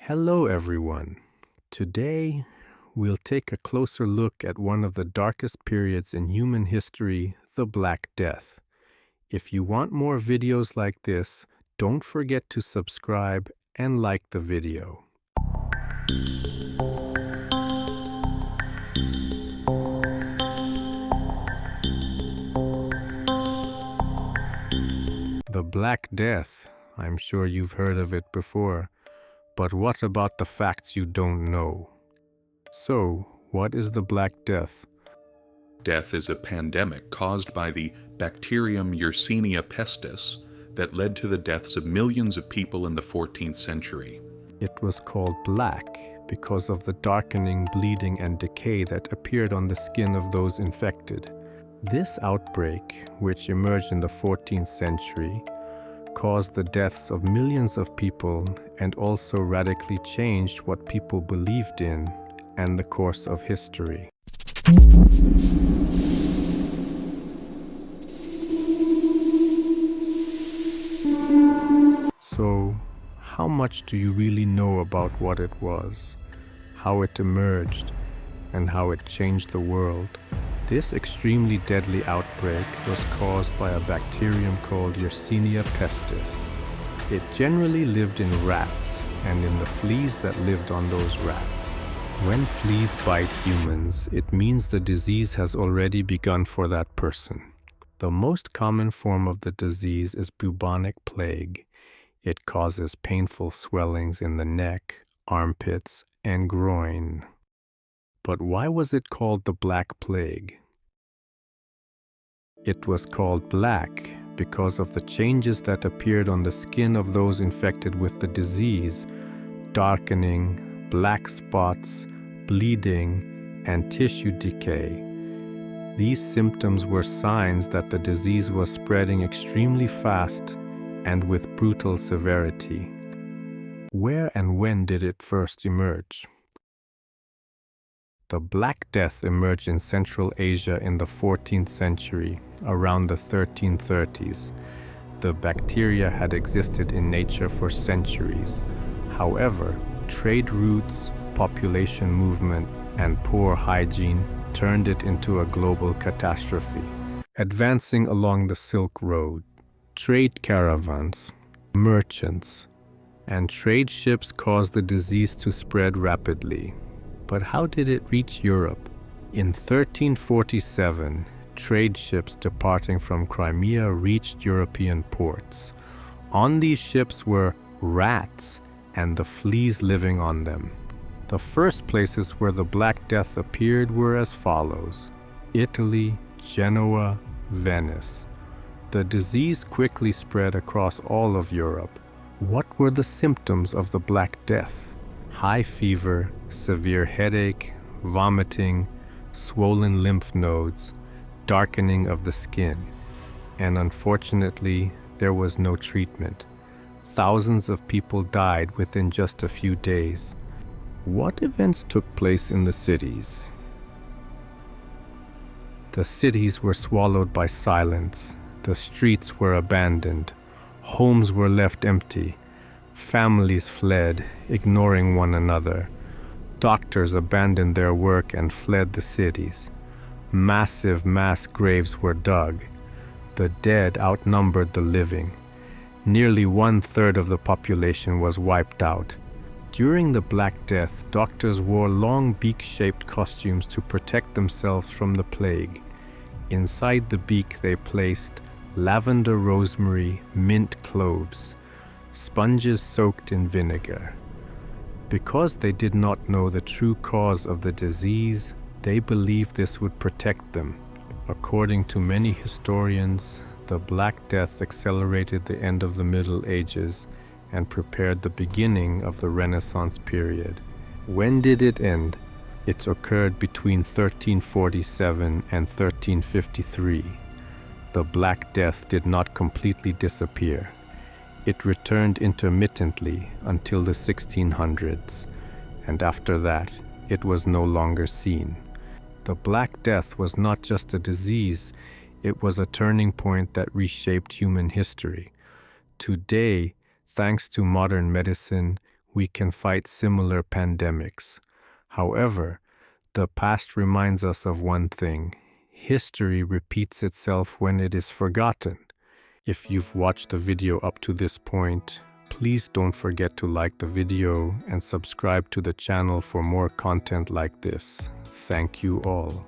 Hello, everyone. Today, we'll take a closer look at one of the darkest periods in human history, the Black Death. If you want more videos like this, don't forget to subscribe and like the video. The Black Death. I'm sure you've heard of it before. But what about the facts you don't know? So, what is the Black Death? Death is a pandemic caused by the bacterium Yersinia pestis that led to the deaths of millions of people in the 14th century. It was called black because of the darkening, bleeding, and decay that appeared on the skin of those infected. This outbreak, which emerged in the 14th century, caused the deaths of millions of people and also radically changed what people believed in and the course of history. So, how much do you really know about what it was, how it emerged, and how it changed the world? This extremely deadly outbreak was caused by a bacterium called Yersinia pestis. It generally lived in rats and in the fleas that lived on those rats. When fleas bite humans, it means the disease has already begun for that person. The most common form of the disease is bubonic plague. It causes painful swellings in the neck, armpits, and groin. But why was it called the Black Plague? It was called black because of the changes that appeared on the skin of those infected with the disease: darkening, black spots, bleeding, and tissue decay. These symptoms were signs that the disease was spreading extremely fast and with brutal severity. Where and when did it first emerge? The Black Death emerged in Central Asia in the 14th century, around the 1330s. The bacteria had existed in nature for centuries. However, trade routes, population movement, and poor hygiene turned it into a global catastrophe. Advancing along the Silk Road, trade caravans, merchants, and trade ships caused the disease to spread rapidly. But how did it reach Europe? In 1347, trade ships departing from Crimea reached European ports. On these ships were rats and the fleas living on them. The first places where the Black Death appeared were as follows: Italy, Genoa, Venice. The disease quickly spread across all of Europe. What were the symptoms of the Black Death? High fever, severe headache, vomiting, swollen lymph nodes, darkening of the skin. And unfortunately, there was no treatment. Thousands of people died within just a few days. What events took place in the cities? The cities were swallowed by silence. The streets were abandoned. Homes were left empty. Families fled, ignoring one another. Doctors abandoned their work and fled the cities. Massive mass graves were dug. The dead outnumbered the living. Nearly 1/3 of the population was wiped out. During the Black Death, doctors wore long beak-shaped costumes to protect themselves from the plague. Inside the beak they placed lavender, rosemary, mint, cloves, sponges soaked in vinegar. Because they did not know the true cause of the disease, they believed this would protect them. According to many historians, the Black Death accelerated the end of the Middle Ages and prepared the beginning of the Renaissance period. When did it end? It occurred between 1347 and 1353. The Black Death did not completely disappear. It returned intermittently until the 1600s, and after that, it was no longer seen. The Black Death was not just a disease, it was a turning point that reshaped human history. Today, thanks to modern medicine, we can fight similar pandemics. However, the past reminds us of one thing: history repeats itself when it is forgotten. If you've watched the video up to this point, please don't forget to like the video and subscribe to the channel for more content like this. Thank you all.